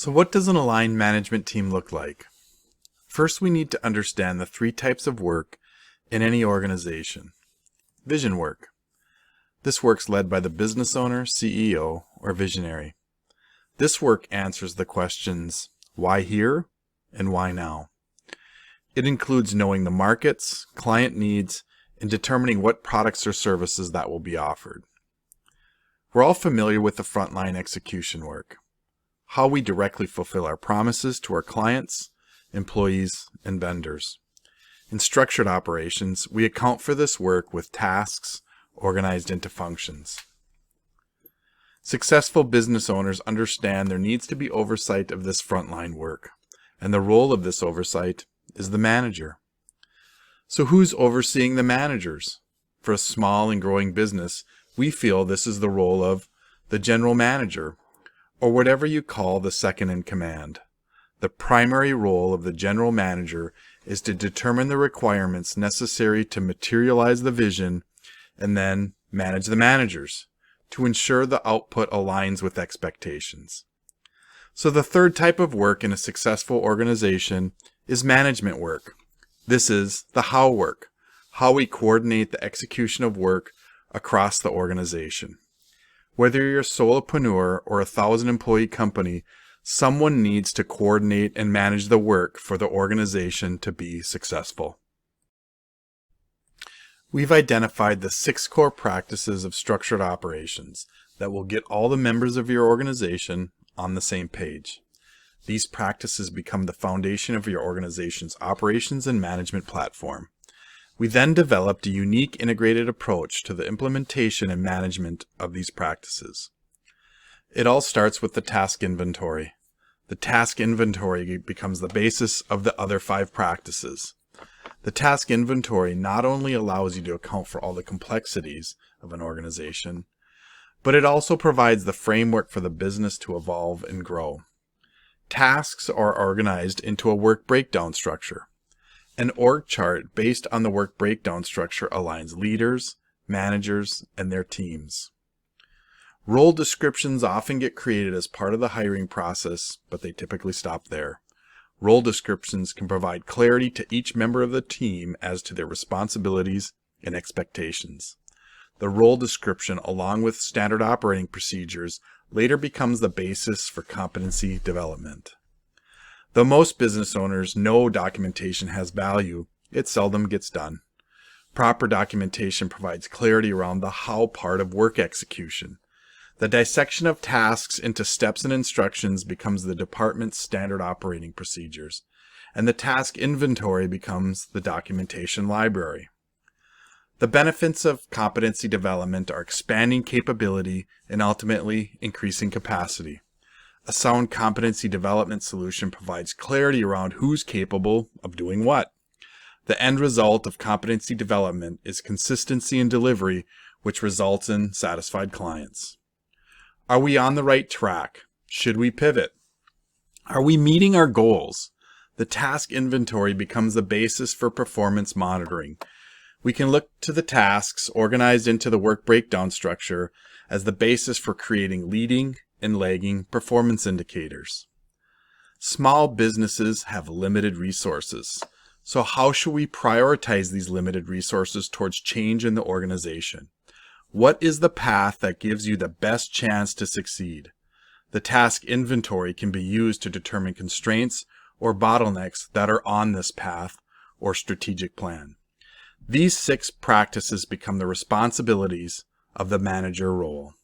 So what does an aligned management team look like? First, we need to understand the three types of work in any organization. Vision work. This work's led by the business owner, CEO, or visionary. This work answers the questions, why here and why now? It includes knowing the markets, client needs, and determining what products or services that will be offered. We're all familiar with the frontline execution work, how we directly fulfill our promises to our clients, employees, and vendors. In structured operations, we account for this work with tasks organized into functions. Successful business owners understand there needs to be oversight of this frontline work, and the role of this oversight is the manager. So who's overseeing the managers? For a small and growing business, we feel this is the role of the general manager, or whatever you call the second in command. The primary role of the general manager is to determine the requirements necessary to materialize the vision and then manage the managers to ensure the output aligns with expectations. So the third type of work in a successful organization is management work. This is the how work, how we coordinate the execution of work across the organization. Whether you're a solopreneur or a 1,000-employee company, someone needs to coordinate and manage the work for the organization to be successful. We've identified the 6 core practices of structured operations that will get all the members of your organization on the same page. These practices become the foundation of your organization's operations and management platform. We then developed a unique integrated approach to the implementation and management of these practices. It all starts with the task inventory. The task inventory becomes the basis of the other 5 practices. The task inventory not only allows you to account for all the complexities of an organization, but it also provides the framework for the business to evolve and grow. Tasks are organized into a work breakdown structure. An org chart based on the work breakdown structure aligns leaders, managers, and their teams. Role descriptions often get created as part of the hiring process, but they typically stop there. Role descriptions can provide clarity to each member of the team as to their responsibilities and expectations. The role description, along with standard operating procedures, later becomes the basis for competency development. Though most business owners know documentation has value, it seldom gets done. Proper documentation provides clarity around the how part of work execution. The dissection of tasks into steps and instructions becomes the department's standard operating procedures, and the task inventory becomes the documentation library. The benefits of competency development are expanding capability and ultimately increasing capacity. A sound competency development solution provides clarity around who's capable of doing what. The end result of competency development is consistency in delivery, which results in satisfied clients. Are we on the right track? Should we pivot? Are we meeting our goals? The task inventory becomes the basis for performance monitoring. We can look to the tasks organized into the work breakdown structure as the basis for creating leading and lagging performance indicators. Small businesses have limited resources. So how should we prioritize these limited resources towards change in the organization? What is the path that gives you the best chance to succeed? The task inventory can be used to determine constraints or bottlenecks that are on this path or strategic plan. These 6 practices become the responsibilities of the manager role.